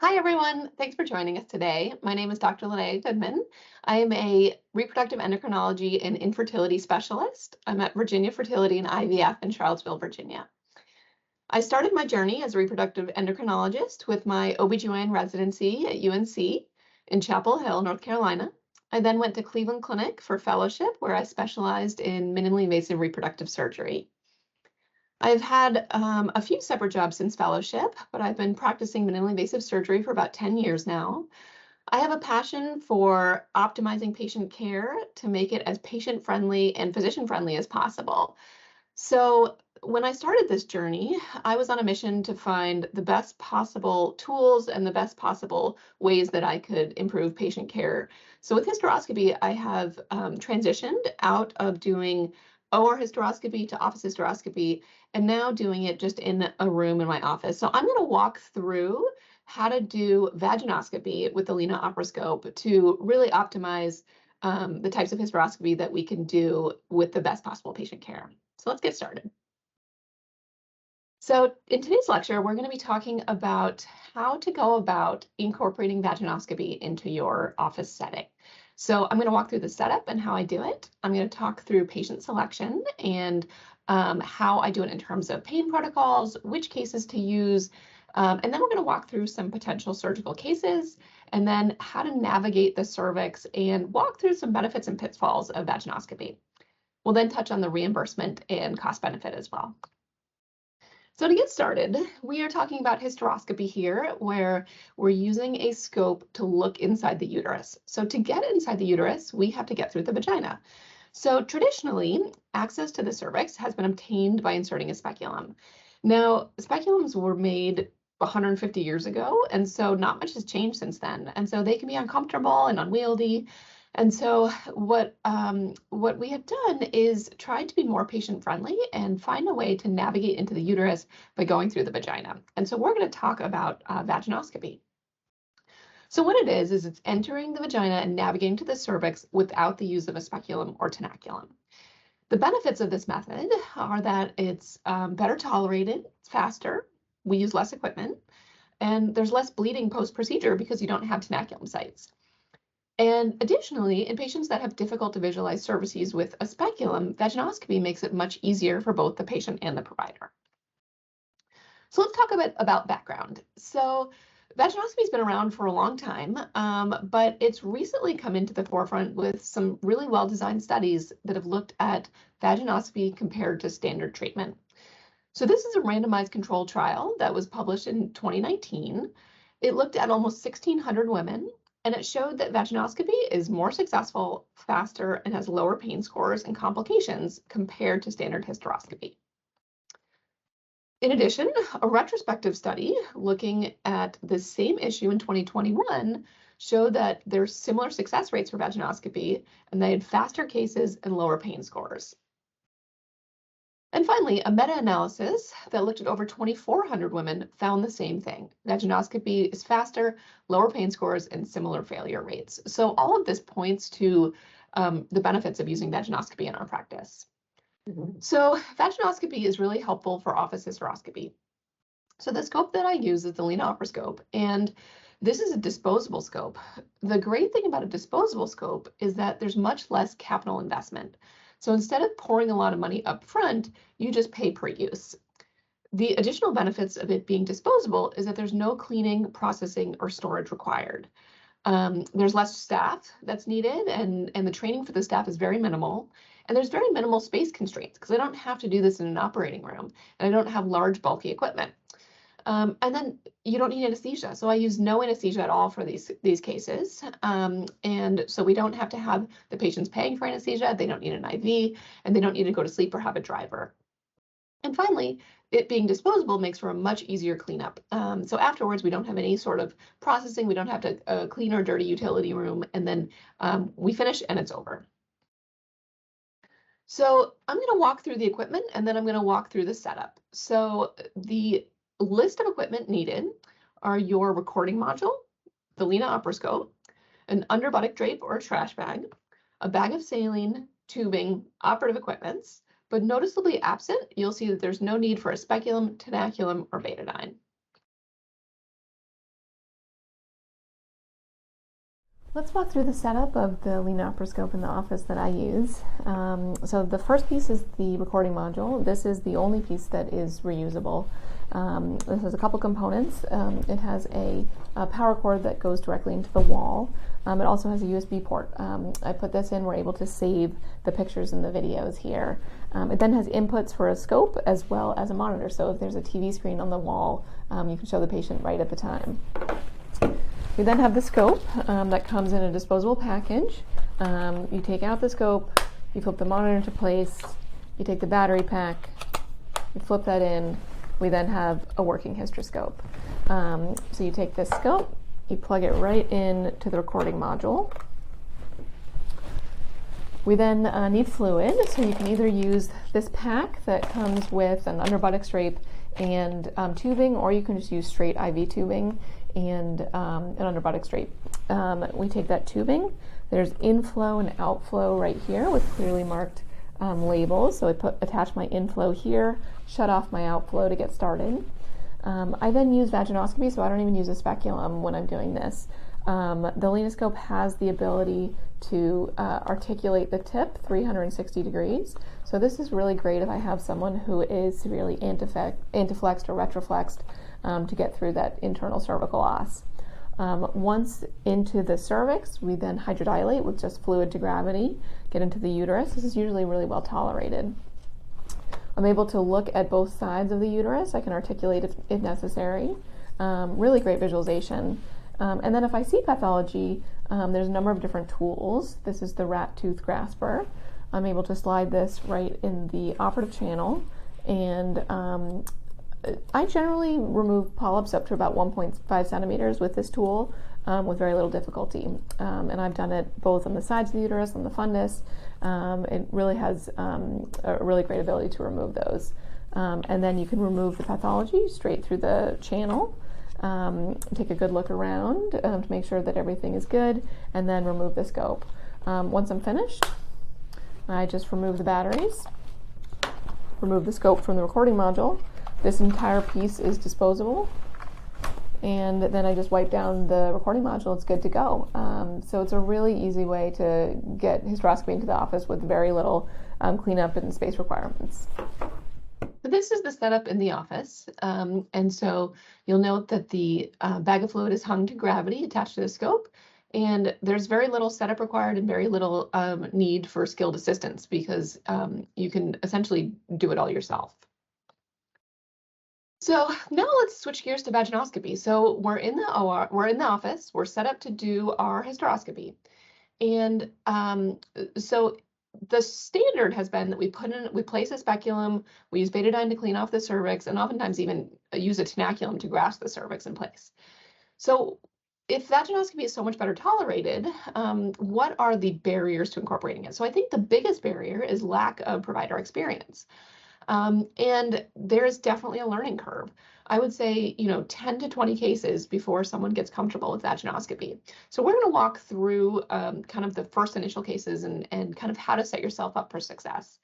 Hi, everyone. Thanks for joining us today. My name is Dr. Linnea Goodman. I am a reproductive endocrinology and infertility specialist. I'm at Virginia Fertility and IVF in Charlottesville, Virginia. I started my journey as a reproductive endocrinologist with my OBGYN residency at UNC in Chapel Hill, North Carolina. I then went to Cleveland Clinic for fellowship, where I specialized in minimally invasive reproductive surgery. I've had a few separate jobs since fellowship, but I've been practicing minimally invasive surgery for about 10 years now. I have a passion for optimizing patient care to make it as patient-friendly and physician-friendly as possible. So when I started this journey, I was on a mission to find the best possible tools and the best possible ways that I could improve patient care. So with hysteroscopy, I have transitioned out of doing OR hysteroscopy to office hysteroscopy, and now doing it just in a room in my office. So I'm going to walk through how to do vaginoscopy with the LiNA OperåScope to really optimize the types of hysteroscopy that we can do with the best possible patient care. So let's get started. So in today's lecture, we're going to be talking about how to go about incorporating vaginoscopy into your office setting. So I'm going to walk through the setup and how I do it. I'm going to talk through patient selection and how I do it in terms of pain protocols, which cases to use, and then we're going to walk through some potential surgical cases, and then how to navigate the cervix and walk through some benefits and pitfalls of vaginoscopy. We'll then touch on the reimbursement and cost benefit as well. So to get started, we are talking about hysteroscopy here, where we're using a scope to look inside the uterus. So to get inside the uterus, we have to get through the vagina. So traditionally, access to the cervix has been obtained by inserting a speculum. Now, speculums were made 150 years ago, and so not much has changed since then. And so they can be uncomfortable and unwieldy. And so what we have done is tried to be more patient-friendly and find a way to navigate into the uterus by going through the vagina. And so we're going to talk about vaginoscopy. So what it is it's entering the vagina and navigating to the cervix without the use of a speculum or tenaculum. The benefits of this method are that it's better tolerated, it's faster, we use less equipment, and there's less bleeding post-procedure because you don't have tenaculum sites. And additionally, in patients that have difficult to visualize cervices with a speculum, vaginoscopy makes it much easier for both the patient and the provider. So let's talk a bit about background. So vaginoscopy has been around for a long time, but it's recently come into the forefront with some really well-designed studies that have looked at vaginoscopy compared to standard treatment. So this is a randomized controlled trial that was published in 2019. It looked at almost 1,600 women, and it showed that vaginoscopy is more successful, faster, and has lower pain scores and complications compared to standard hysteroscopy. In addition, a retrospective study looking at the same issue in 2021 showed that there's similar success rates for vaginoscopy, and they had faster cases and lower pain scores. And finally, a meta-analysis that looked at over 2,400 women found the same thing. Vaginoscopy is faster, lower pain scores, and similar failure rates. So all of this points to the benefits of using vaginoscopy in our practice. So vaginoscopy is really helpful for office hysteroscopy. So the scope that I use is the LiNA OperåScope, and this is a disposable scope. The great thing about a disposable scope is that there's much less capital investment. So instead of pouring a lot of money up front, you just pay per use. The additional benefits of it being disposable is that there's no cleaning, processing, or storage required. There's less staff that's needed, and the training for the staff is very minimal. And there's very minimal space constraints because I don't have to do this in an operating room, and I don't have large, bulky equipment. And then you don't need anesthesia. So I use no anesthesia at all for these cases. And so we don't have to have the patients paying for anesthesia. They don't need an IV, and they don't need to go to sleep or have a driver. And finally, it being disposable makes for a much easier cleanup. So afterwards, we don't have any sort of processing. We don't have to clean our dirty utility room, and then we finish and it's over. So I'm going to walk through the equipment, and then I'm going to walk through the setup. So the list of equipment needed are your recording module, the LiNA OperåScope, an underbuttock drape or a trash bag, a bag of saline, tubing, operative equipments, but noticeably absent, you'll see that there's no need for a speculum, tenaculum, or betadine. Let's walk through the setup of the LiNA OperåScope in the office that I use. So the first piece is the recording module. This is the only piece that is reusable. This has a couple components. It has a power cord that goes directly into the wall. It also has a USB port. I put this in, we're able to save the pictures and the videos here. It then has inputs for a scope as well as a monitor. So if there's a TV screen on the wall, you can show the patient right at the time. We then have the scope that comes in a disposable package. You take out the scope, you flip the monitor into place, you take the battery pack, you flip that in. We then have a working hysteroscope. So you take this scope, you plug it right in to the recording module. We then need fluid, so you can either use this pack that comes with an underbuttock drape and tubing, or you can just use straight IV tubing and an underbuttock drape. We take that tubing. There's inflow and outflow right here with clearly marked labels. So I attach my inflow here, shut off my outflow to get started. I then use vaginoscopy, so I don't even use a speculum when I'm doing this. The LiNAscope has the ability to articulate the tip 360 degrees. So this is really great if I have someone who is severely antiflexed or retroflexed to get through that internal cervical os. Once into the cervix, we then hydrodilate with just fluid to gravity, get into the uterus. This is usually really well tolerated. I'm able to look at both sides of the uterus. I can articulate if necessary. Really great visualization. And then if I see pathology, there's a number of different tools. This is the rat tooth grasper. I'm able to slide this right in the operative channel, and I generally remove polyps up to about 1.5 centimeters with this tool with very little difficulty. And I've done it both on the sides of the uterus and the fundus. It really has a really great ability to remove those. And then you can remove the pathology straight through the channel. Take a good look around to make sure that everything is good, and then remove the scope. Once I'm finished, I just remove the batteries, remove the scope from the recording module. This entire piece is disposable, and then I just wipe down the recording module. It's good to go. So it's a really easy way to get hysteroscopy into the office with very little cleanup and space requirements. So this is the setup in the office, and so you'll note that the bag of fluid is hung to gravity attached to the scope, and there's very little setup required and very little need for skilled assistance because you can essentially do it all yourself. So now let's switch gears to vaginoscopy. So we're in the OR, we're in the office, we're set up to do our hysteroscopy, and so the standard has been that we place a speculum, we use betadine to clean off the cervix, and oftentimes even use a tenaculum to grasp the cervix in place. So if vaginoscopy is so much better tolerated, what are the barriers to incorporating it? So I think the biggest barrier is lack of provider experience. And there's definitely a learning curve. I would say, 10 to 20 cases before someone gets comfortable with vaginoscopy. So we're going to walk through kind of the first initial cases and kind of how to set yourself up for success.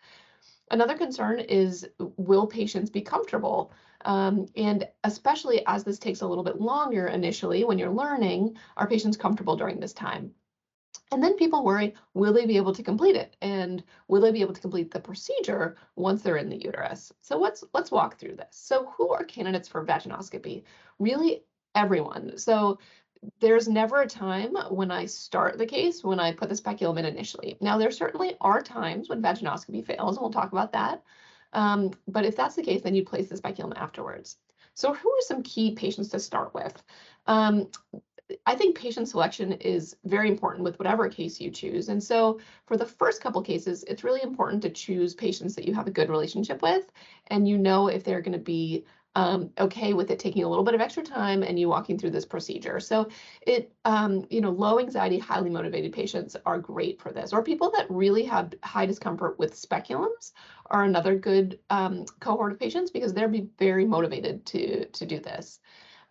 Another concern is, will patients be comfortable? And especially as this takes a little bit longer initially when you're learning, are patients comfortable during this time? And then people worry, will they be able to complete it? And will they be able to complete the procedure once they're in the uterus? So let's walk through this. So who are candidates for vaginoscopy? Really everyone. So there's never a time when I start the case when I put the speculum in initially. Now, there certainly are times when vaginoscopy fails, and we'll talk about that. But if that's the case, then you place the speculum afterwards. So who are some key patients to start with? I think patient selection is very important with whatever case you choose. And so for the first couple cases, it's really important to choose patients that you have a good relationship with, and if they're going to be okay with it taking a little bit of extra time and you walking through this procedure. So low anxiety, highly motivated patients are great for this, or people that really have high discomfort with speculums are another good cohort of patients because they'll be very motivated to do this.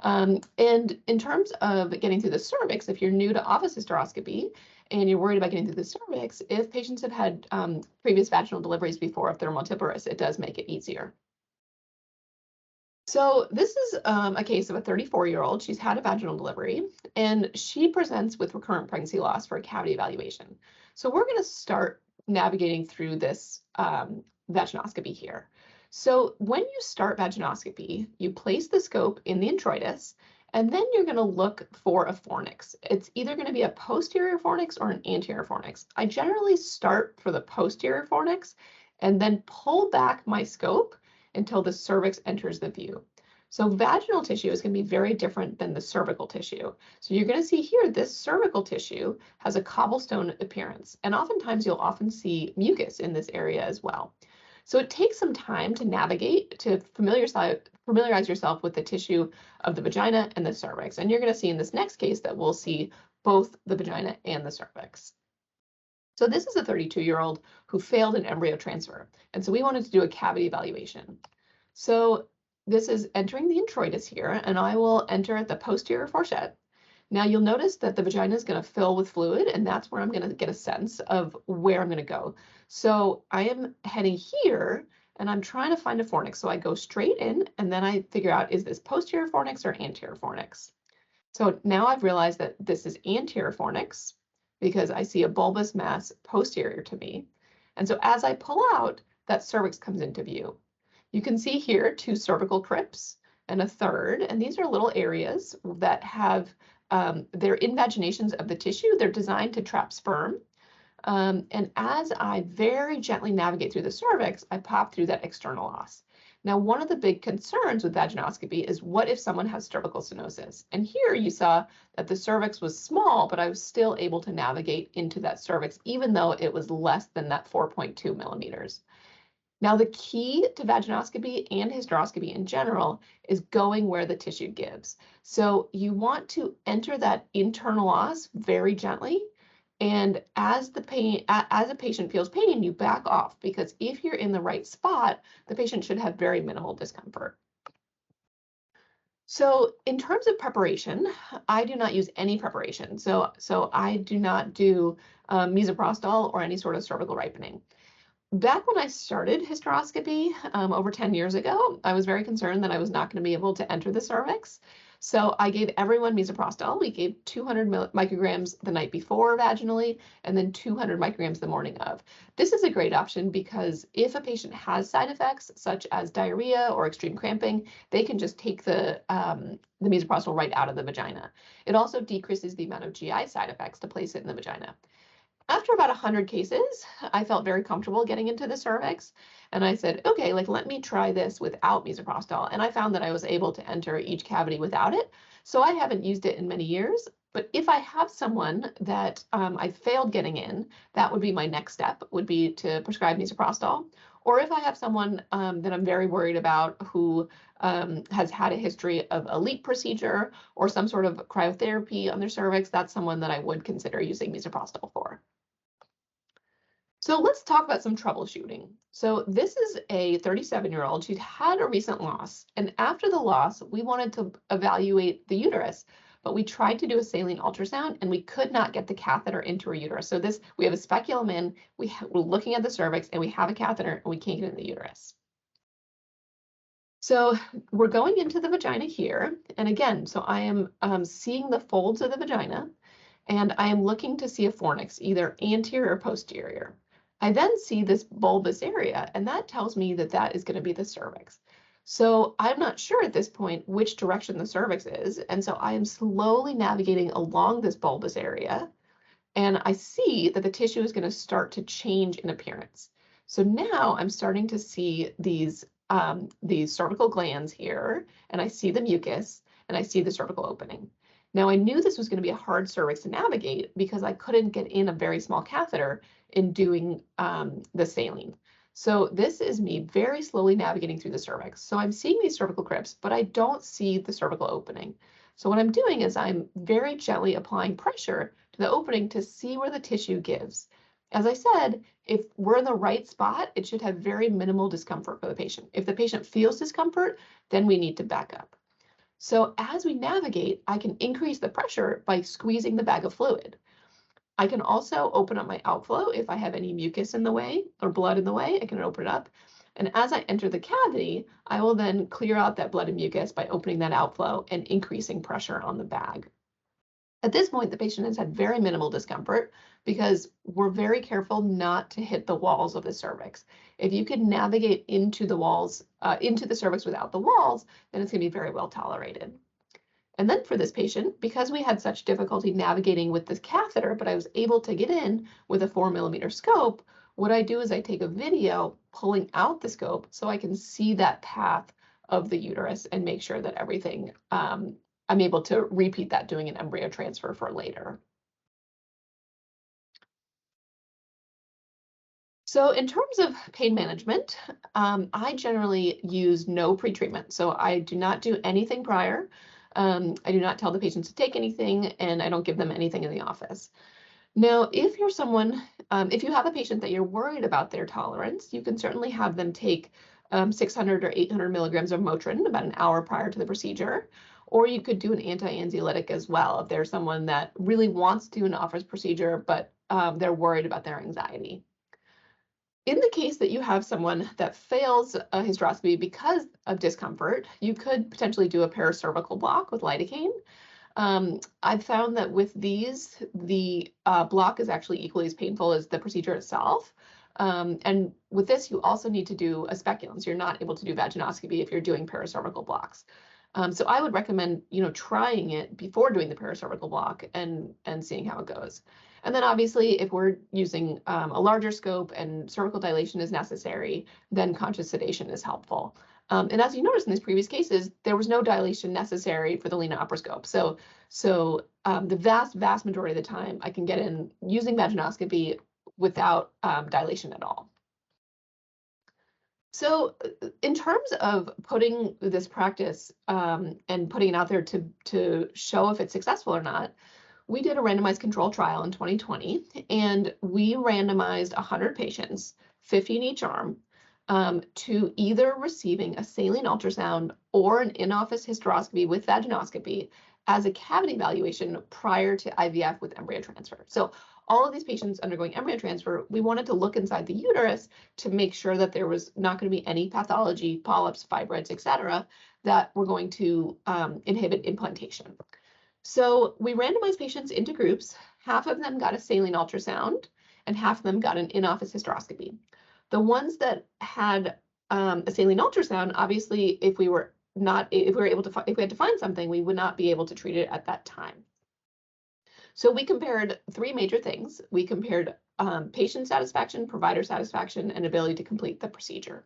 And in terms of getting through the cervix, if you're new to office hysteroscopy and you're worried about getting through the cervix, if patients have had previous vaginal deliveries before, if they're multiparous, it does make it easier. So this is a case of a 34-year-old. She's had a vaginal delivery, and she presents with recurrent pregnancy loss for a cavity evaluation. So we're going to start navigating through this vaginoscopy here. So when you start vaginoscopy, you place the scope in the introitus, and then you're going to look for a fornix. It's either going to be a posterior fornix or an anterior fornix. I generally start for the posterior fornix and then pull back my scope until the cervix enters the view. So vaginal tissue is going to be very different than the cervical tissue. So you're going to see here, this cervical tissue has a cobblestone appearance, and oftentimes you'll often see mucus in this area as well. So it takes some time to navigate, to familiarize yourself with the tissue of the vagina and the cervix. And you're going to see in this next case that we'll see both the vagina and the cervix. So this is a 32-year-old who failed an embryo transfer. And so we wanted to do a cavity evaluation. So this is entering the introitus here, and I will enter the posterior fourchette. Now you'll notice that the vagina is going to fill with fluid, and that's where I'm going to get a sense of where I'm going to go. So I am heading here, and I'm trying to find a fornix. So I go straight in, and then I figure out, is this posterior fornix or anterior fornix? So now I've realized that this is anterior fornix, because I see a bulbous mass posterior to me. And so as I pull out, that cervix comes into view. You can see here 2 cervical crypts and a third, and these are little areas that have, they're invaginations of the tissue. They're designed to trap sperm. And as I very gently navigate through the cervix, I pop through that external os. Now, one of the big concerns with vaginoscopy is, what if someone has cervical stenosis? And here you saw that the cervix was small, but I was still able to navigate into that cervix, even though it was less than that 4.2 millimeters. Now, the key to vaginoscopy and hysteroscopy in general is going where the tissue gives. So you want to enter that internal os very gently. And as a patient feels pain, you back off, because if you're in the right spot, the patient should have very minimal discomfort. So in terms of preparation, I do not use any preparation. So I do not do misoprostol or any sort of cervical ripening. Back when I started hysteroscopy over 10 years ago, I was very concerned that I was not going to be able to enter the cervix. So I gave everyone misoprostol. We gave 200 micrograms the night before vaginally, and then 200 micrograms the morning of. This is a great option because if a patient has side effects such as diarrhea or extreme cramping, they can just take the misoprostol right out of the vagina. It also decreases the amount of GI side effects to place it in the vagina. After about 100 cases, I felt very comfortable getting into the cervix, and I said, okay, let me try this without misoprostol. And I found that I was able to enter each cavity without it. So I haven't used it in many years, but if I have someone that I failed getting in, that would be my next step, would be to prescribe misoprostol. Or if I have someone that I'm very worried about who has had a history of a LEEP procedure or some sort of cryotherapy on their cervix, that's someone that I would consider using misoprostol for. So let's talk about some troubleshooting. So this is a 37-year-old. She'd had a recent loss. And after the loss, we wanted to evaluate the uterus, but we tried to do a saline ultrasound and we could not get the catheter into her uterus. So we have a speculum in, we're looking at the cervix, and we have a catheter and we can't get in the uterus. So we're going into the vagina here. And again, so I am seeing the folds of the vagina, and I am looking to see a fornix, either anterior or posterior. I then see this bulbous area, and that tells me that that is going to be the cervix. So I'm not sure at this point which direction the cervix is, and so I am slowly navigating along this bulbous area, and I see that the tissue is going to start to change in appearance. So now I'm starting to see these cervical glands here, and I see the mucus, and I see the cervical opening. Now, I knew this was going to be a hard cervix to navigate because I couldn't get in a very small catheter in doing the saline. So this is me very slowly navigating through the cervix. So I'm seeing these cervical crypts, but I don't see the cervical opening. So what I'm doing is I'm very gently applying pressure to the opening to see where the tissue gives. As I said, if we're in the right spot, it should have very minimal discomfort for the patient. If the patient feels discomfort, then we need to back up. So as we navigate, I can increase the pressure by squeezing the bag of fluid. I can also open up my outflow if I have any mucus in the way or blood in the way. I can open it up. And as I enter the cavity, I will then clear out that blood and mucus by opening that outflow and increasing pressure on the bag. At this point, the patient has had very minimal discomfort because we're very careful not to hit the walls of the cervix. If you can navigate into the walls, into the cervix without the walls, then it's going to be very well tolerated. And then for this patient, because we had such difficulty navigating with this catheter, but I was able to get in with a 4mm scope, what I do is I take a video pulling out the scope so I can see that path of the uterus and make sure that everything, I'm able to repeat that doing an embryo transfer for later. So in terms of pain management, I generally use no pretreatment. So I do not do anything prior. I do not tell the patients to take anything, and I don't give them anything in the office. Now, if you're someone, if you have a patient that you're worried about their tolerance, you can certainly have them take 600 or 800 milligrams of Motrin about an hour prior to the procedure, or you could do an anti-anxiolytic as well if there's someone that really wants to do an office procedure, but they're worried about their anxiety. In the case that you have someone that fails a hysteroscopy because of discomfort, you could potentially do a paracervical block with lidocaine. I've found that with these, the block is actually equally as painful as the procedure itself. And with this, you also need to do a speculum. So you're not able to do vaginoscopy if you're doing paracervical blocks. So I would recommend, trying it before doing the paracervical block and seeing how it goes. And then obviously, if we're using a larger scope and cervical dilation is necessary, then conscious sedation is helpful. And as you noticed in these previous cases, there was no dilation necessary for the LiNA OperåScope. So the vast majority of the time, I can get in using vaginoscopy without dilation at all. So in terms of putting this practice and putting it out there to show if it's successful or not, we did a randomized control trial in 2020, and we randomized 100 patients, 50 in each arm, to either receiving a saline ultrasound or an in-office hysteroscopy with vaginoscopy as a cavity evaluation prior to IVF with embryo transfer. So all of these patients undergoing embryo transfer, we wanted to look inside the uterus to make sure that there was not going to be any pathology, polyps, fibroids, et cetera, that were going to inhibit implantation. So we randomized patients into groups. Half of them got a saline ultrasound and half of them got an in-office hysteroscopy. The ones that had a saline ultrasound, obviously, if we had to find something, we would not be able to treat it at that time. So we compared three major things. We compared patient satisfaction, provider satisfaction, and ability to complete the procedure.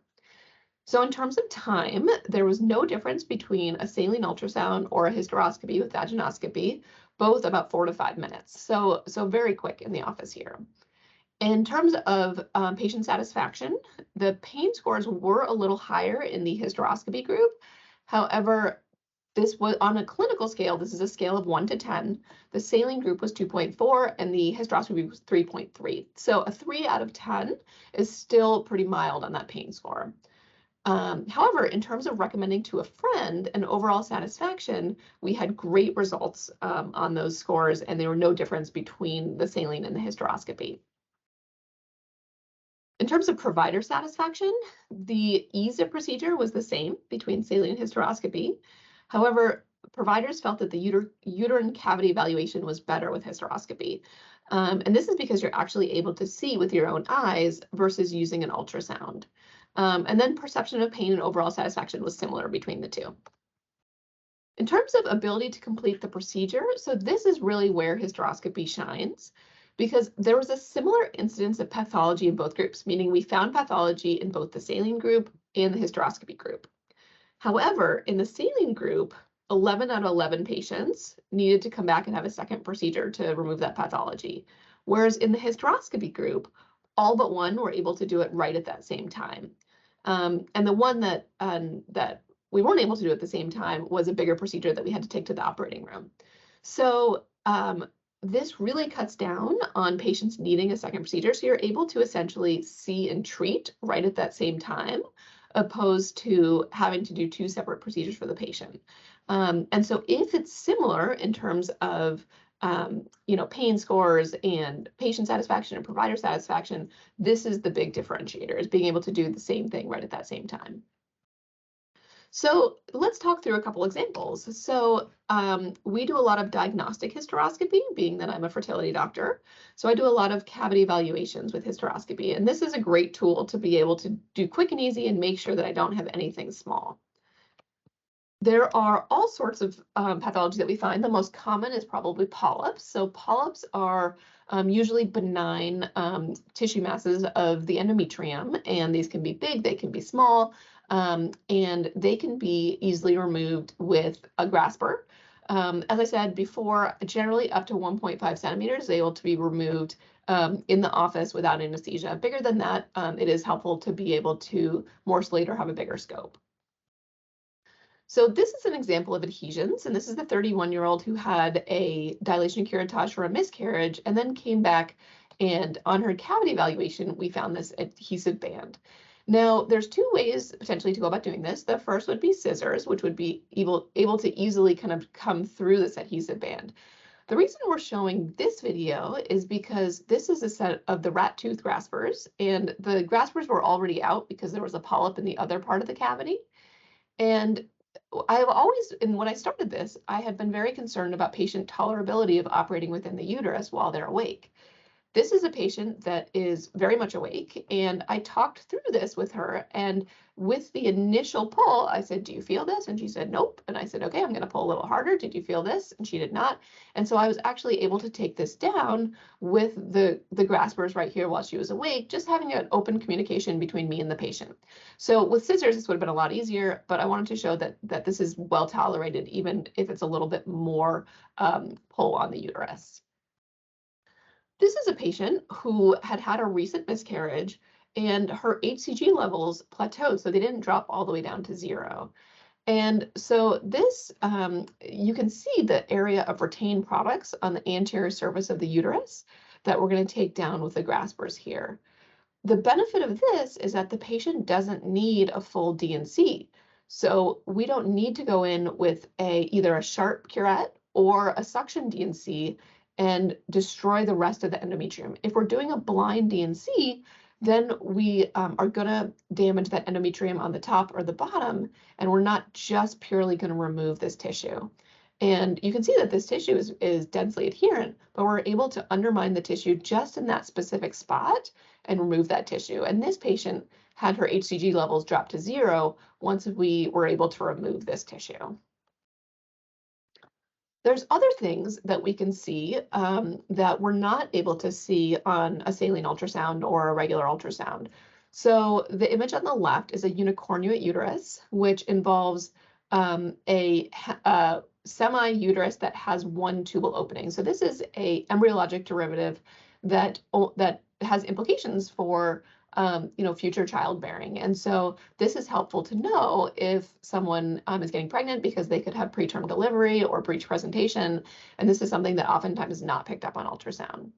So in terms of time, there was no difference between a saline ultrasound or a hysteroscopy with vaginoscopy, both about 4 to 5 minutes. So very quick in the office here. In terms of patient satisfaction, the pain scores were a little higher in the hysteroscopy group. However, this was on a clinical scale. This is a scale of 1 to 10. The saline group was 2.4 and the hysteroscopy was 3.3. So a 3 out of 10 is still pretty mild on that pain score. However, in terms of recommending to a friend and overall satisfaction, we had great results on those scores, and there were no difference between the saline and the hysteroscopy. In terms of provider satisfaction, the ease of procedure was the same between saline and hysteroscopy. However, providers felt that the uterine cavity evaluation was better with hysteroscopy. And this is because you're actually able to see with your own eyes versus using an ultrasound. And then perception of pain and overall satisfaction was similar between the two. In terms of ability to complete the procedure, so this is really where hysteroscopy shines, because there was a similar incidence of pathology in both groups, meaning we found pathology in both the saline group and the hysteroscopy group. However, in the saline group, 11 out of 11 patients needed to come back and have a second procedure to remove that pathology. Whereas in the hysteroscopy group, all but one were able to do it right at that same time. And the one that we weren't able to do at the same time was a bigger procedure that we had to take to the operating room. So this really cuts down on patients needing a second procedure. So you're able to essentially see and treat right at that same time, opposed to having to do two separate procedures for the patient. And so if it's similar in terms of pain scores and patient satisfaction and provider satisfaction, this is the big differentiator, is being able to do the same thing right at that same time. So let's talk through a couple examples. So we do a lot of diagnostic hysteroscopy, being that I'm a fertility doctor. So I do a lot of cavity evaluations with hysteroscopy, and this is a great tool to be able to do quick and easy and make sure that I don't have anything small. There are all sorts of pathology that we find. The most common is probably polyps. So polyps are usually benign tissue masses of the endometrium, and these can be big, they can be small, and they can be easily removed with a grasper. As I said before, generally up to 1.5 centimeters is able to be removed in the office without anesthesia. Bigger than that, it is helpful to be able to morcellate or have a bigger scope. So this is an example of adhesions, and this is the 31-year-old who had a dilation curettage for a miscarriage and then came back, and on her cavity evaluation, we found this adhesive band. Now, there's two ways potentially to go about doing this. The first would be scissors, which would be able to easily kind of come through this adhesive band. The reason we're showing this video is because this is a set of the rat tooth graspers, and the graspers were already out because there was a polyp in the other part of the cavity. And I've always, and when I started this, I had been very concerned about patient tolerability of operating within the uterus while they're awake. This is a patient that is very much awake, and I talked through this with her, and with the initial pull, I said, "Do you feel this?" And she said, "Nope." And I said, "Okay, I'm going to pull a little harder. Did you feel this?" And she did not. And so I was actually able to take this down with the graspers right here while she was awake, just having an open communication between me and the patient. So with scissors, this would have been a lot easier, but I wanted to show that this is well tolerated, even if it's a little bit more pull on the uterus. This is a patient who had had a recent miscarriage, and her HCG levels plateaued, so they didn't drop all the way down to 0. And so this, you can see the area of retained products on the anterior surface of the uterus that we're going to take down with the graspers here. The benefit of this is that the patient doesn't need a full D&C. So we don't need to go in with either a sharp curette or a suction D&C and destroy the rest of the endometrium. If we're doing a blind D&C, then we are going to damage that endometrium on the top or the bottom, and we're not just purely going to remove this tissue. And you can see that this tissue is densely adherent, but we're able to undermine the tissue just in that specific spot and remove that tissue. And this patient had her HCG levels drop to 0 once we were able to remove this tissue. There's other things that we can see that we're not able to see on a saline ultrasound or a regular ultrasound. So the image on the left is a unicornuate uterus, which involves a semi-uterus that has one tubal opening. So this is a embryologic derivative that has implications for future childbearing. And so this is helpful to know if someone is getting pregnant, because they could have preterm delivery or breech presentation. And this is something that oftentimes is not picked up on ultrasound.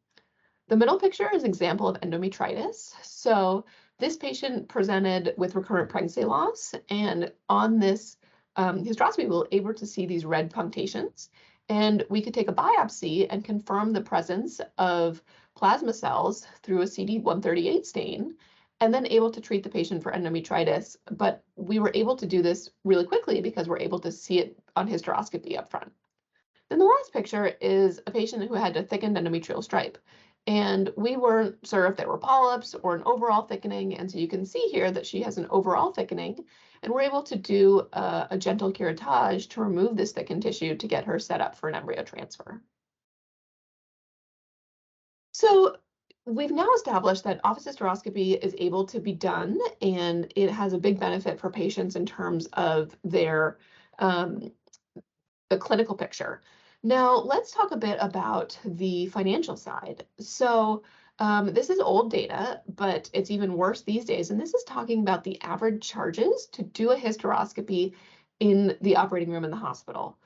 The middle picture is an example of endometritis. So this patient presented with recurrent pregnancy loss, and on this hysteroscopy, we were able to see these red punctations, and we could take a biopsy and confirm the presence of plasma cells through a CD138 stain, and then able to treat the patient for endometritis. But we were able to do this really quickly because we're able to see it on hysteroscopy up front. Then the last picture is a patient who had a thickened endometrial stripe, and we weren't sure if there were polyps or an overall thickening. And so you can see here that she has an overall thickening, and we're able to do a gentle curettage to remove this thickened tissue to get her set up for an embryo transfer. So we've now established that office hysteroscopy is able to be done, and it has a big benefit for patients in terms of their the clinical picture. Now, let's talk a bit about the financial side. So this is old data, but it's even worse these days. And this is talking about the average charges to do a hysteroscopy in the operating room in the hospital.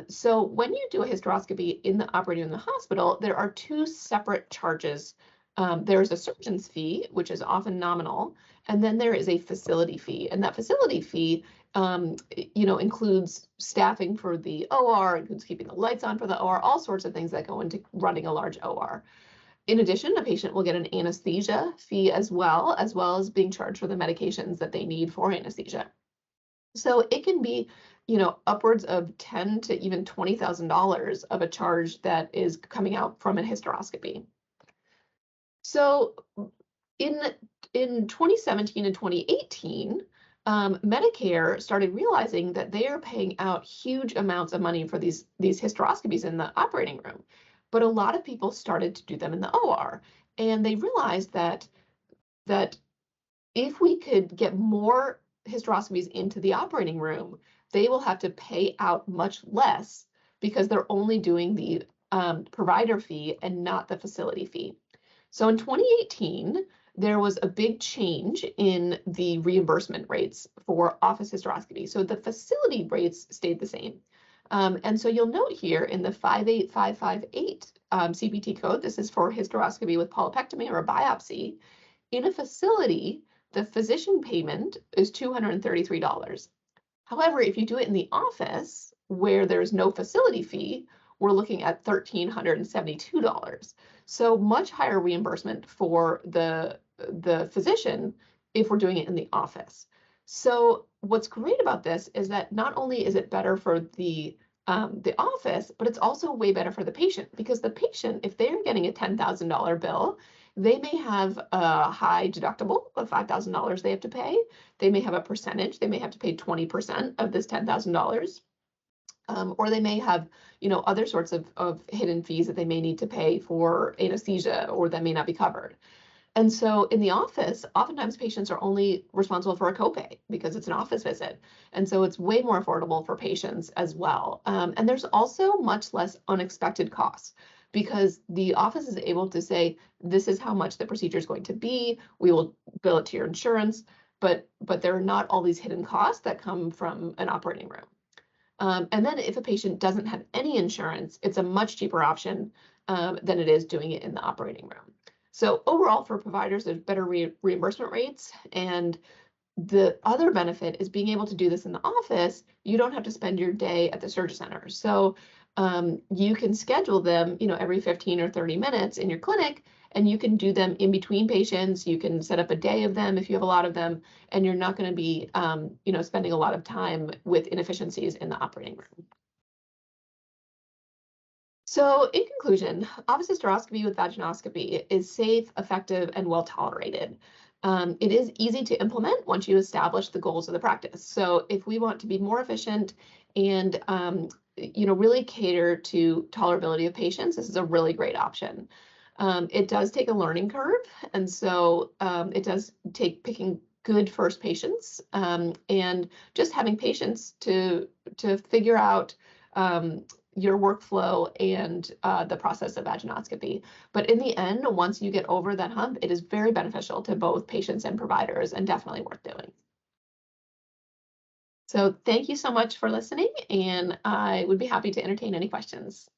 So when you do a hysteroscopy in the operating room in the hospital, there are two separate charges There's a surgeon's fee, which is often nominal, and then there is a facility fee. And that facility fee, includes staffing for the OR, includes keeping the lights on for the OR, all sorts of things that go into running a large OR. In addition, a patient will get an anesthesia fee as well as being charged for the medications that they need for anesthesia. So it can be, upwards of $10,000 to even $20,000 of a charge that is coming out from a hysteroscopy. So in 2017 and 2018, Medicare started realizing that they are paying out huge amounts of money for these hysteroscopies in the operating room. But a lot of people started to do them in the OR, and they realized that if we could get more hysteroscopies into the operating room, they will have to pay out much less because they're only doing the provider fee and not the facility fee. So in 2018, there was a big change in the reimbursement rates for office hysteroscopy. So the facility rates stayed the same. And so you'll note here in the 58558 CPT code, this is for hysteroscopy with polypectomy or a biopsy. In a facility, the physician payment is $233. However, if you do it in the office where there's no facility fee, we're looking at $1,372. So much higher reimbursement for the physician if we're doing it in the office. So what's great about this is that not only is it better for the office, but it's also way better for the patient, because the patient, if they're getting a $10,000 bill, they may have a high deductible of $5,000 they have to pay. They may have a percentage. They may have to pay 20% of this $10,000. Or they may have, other sorts of hidden fees that they may need to pay for anesthesia or that may not be covered. And so in the office, oftentimes patients are only responsible for a copay because it's an office visit. And so it's way more affordable for patients as well. And there's also much less unexpected costs because the office is able to say, this is how much the procedure is going to be. We will bill it to your insurance, but there are not all these hidden costs that come from an operating room. And then if a patient doesn't have any insurance, it's a much cheaper option than it is doing it in the operating room. So overall, for providers, there's better reimbursement rates. And the other benefit is being able to do this in the office. You don't have to spend your day at the surgery center. So you can schedule them, every 15 or 30 minutes in your clinic, and you can do them in between patients. You can set up a day of them if you have a lot of them, and you're not going to be, spending a lot of time with inefficiencies in the operating room. So in conclusion, office hysteroscopy with vaginoscopy is safe, effective, and well tolerated. It is easy to implement once you establish the goals of the practice. So if we want to be more efficient and really cater to tolerability of patients, this is a really great option. It does take a learning curve, and so it does take picking good first patients and just having patience to figure out your workflow and the process of vaginoscopy. But in the end, once you get over that hump, it is very beneficial to both patients and providers and definitely worth doing. So thank you so much for listening, and I would be happy to entertain any questions.